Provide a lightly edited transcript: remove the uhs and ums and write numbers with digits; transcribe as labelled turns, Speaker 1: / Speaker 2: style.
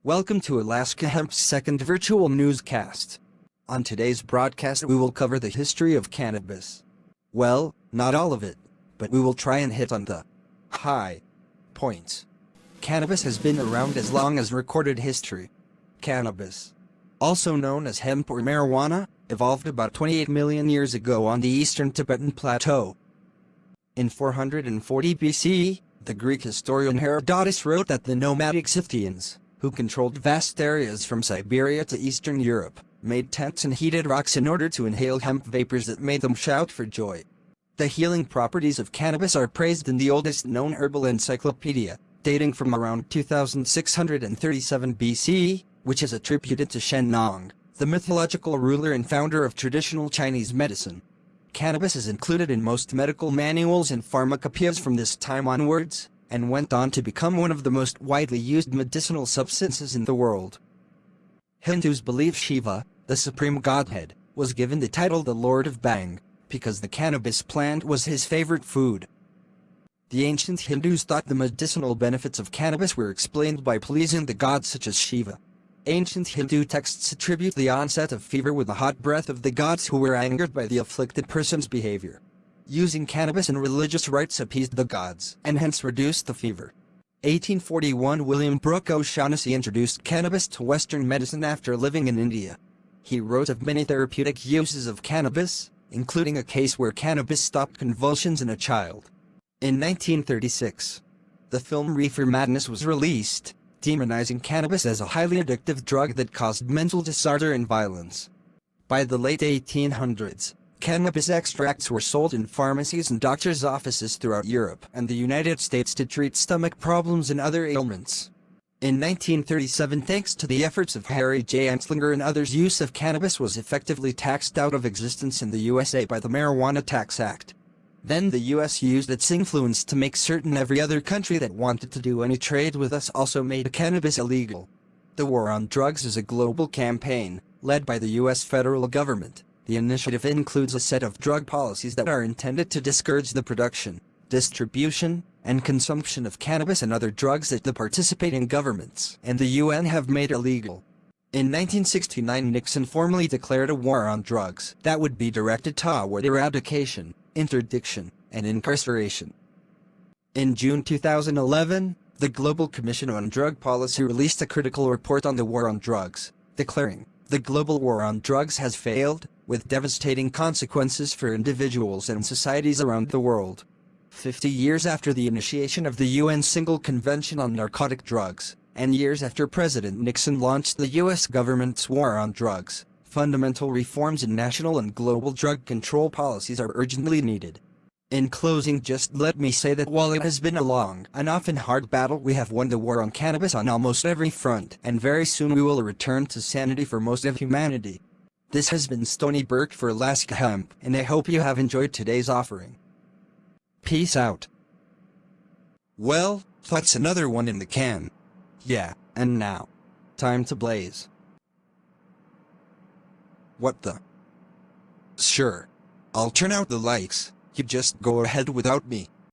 Speaker 1: Welcome to Alaska Hemp's second virtual newscast. On today's broadcast we will cover the history of cannabis. Well, not all of it, but we will try and hit on the high points. Cannabis has been around as long as recorded history. Cannabis, also known as hemp or marijuana, evolved about 28 million years ago on the eastern Tibetan Plateau. In 440 BC, the Greek historian Herodotus wrote that the nomadic Scythians, who controlled vast areas from Siberia to Eastern Europe, made tents and heated rocks in order to inhale hemp vapors that made them shout for joy. The healing properties of cannabis are praised in the oldest known herbal encyclopedia, dating from around 2637 BC, which is attributed to Shen Nong, the mythological ruler and founder of traditional Chinese medicine. Cannabis is included in most medical manuals and pharmacopoeias from this time onwards, and went on to become one of the most widely used medicinal substances in the world. Hindus believe Shiva, the supreme godhead, was given the title the Lord of Bhang, because the cannabis plant was his favorite food. The ancient Hindus thought the medicinal benefits of cannabis were explained by pleasing the gods such as Shiva. Ancient Hindu texts attribute the onset of fever with the hot breath of the gods who were angered by the afflicted person's behavior. Using cannabis in religious rites appeased the gods, and hence reduced the fever. 1841 William Brooke O'Shaughnessy introduced cannabis to Western medicine after living in India. He wrote of many therapeutic uses of cannabis, including a case where cannabis stopped convulsions in a child. In 1936, the film Reefer Madness was released, demonizing cannabis as a highly addictive drug that caused mental disorder and violence. By the late 1800s, cannabis extracts were sold in pharmacies and doctors' offices throughout Europe and the United States to treat stomach problems and other ailments. In 1937, thanks to the efforts of Harry J. Anslinger and others, use of cannabis was effectively taxed out of existence in the USA by the Marijuana Tax Act. Then the US used its influence to make certain every other country that wanted to do any trade with us also made cannabis illegal. The war on drugs is a global campaign, led by the US federal government. The initiative includes a set of drug policies that are intended to discourage the production, distribution, and consumption of cannabis and other drugs that the participating governments and the UN have made illegal. In 1969, Nixon formally declared a war on drugs that would be directed toward eradication, interdiction, and incarceration. In June 2011, the Global Commission on Drug Policy released a critical report on the war on drugs, declaring, "The global war on drugs has failed, with devastating consequences for individuals and societies around the world." 50 years after the initiation of the UN Single Convention on Narcotic Drugs, and years after President Nixon launched the US government's war on drugs, fundamental reforms in national and global drug control policies are urgently needed. In closing, just let me say that while it has been a long and often hard battle, we have won the war on cannabis on almost every front, and very soon we will return to sanity for most of humanity. This has been Stony Burke for Alaska Hemp, and I hope you have enjoyed today's offering. Peace out. Well, that's another one in the can. Yeah, and now, time to blaze. What the? Sure. I'll turn out the lights, you just go ahead without me.